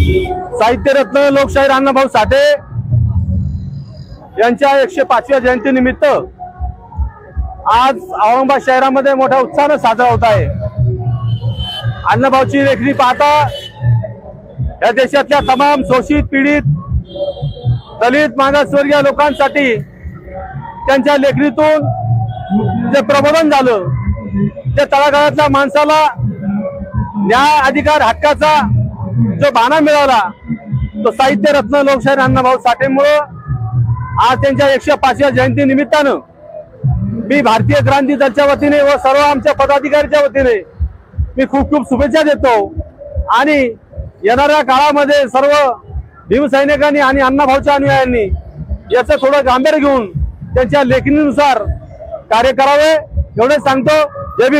साहित्यरत्न लोकशाहीर अण्णाभाऊ साठे यांच्या 105व्या जयंतीनिमित्त आज औरंगाबाद शहरामध्ये मोठ्या उत्साहाने साजरा होत आहे। अण्णाभाऊची लेखणी पाहता या देशातल्या तमाम शोषित पीडित दलित मागासवर्गीय लोकांसाठी त्यांच्या लेखणीतून जे प्रबोधन झालं, त्या तळागाळातल्या माणसाला न्याय अधिकार हक्काचा जो बाणा मिळाला तो साहित्यरत्न लोकशाहीर अण्णाभाऊ साठेंमुळे आज त्यांच्या 105व्या जयंती निमित्तानं मी भारतीय क्रांती दलच्या वतीने व सर्व आमच्या पदाधिकाऱ्यांच्या वतीने मी खूप खूप शुभेच्छा देतो। आणि येणाऱ्या काळामध्ये सर्व भीमसैनिकांनी आणि अण्णाभाऊच्या अनुयायांनी याचं थोडं गांभीर्य घेऊन त्यांच्या लेखणीनुसार कार्य करावे एवढे सांगतो। जय भीम।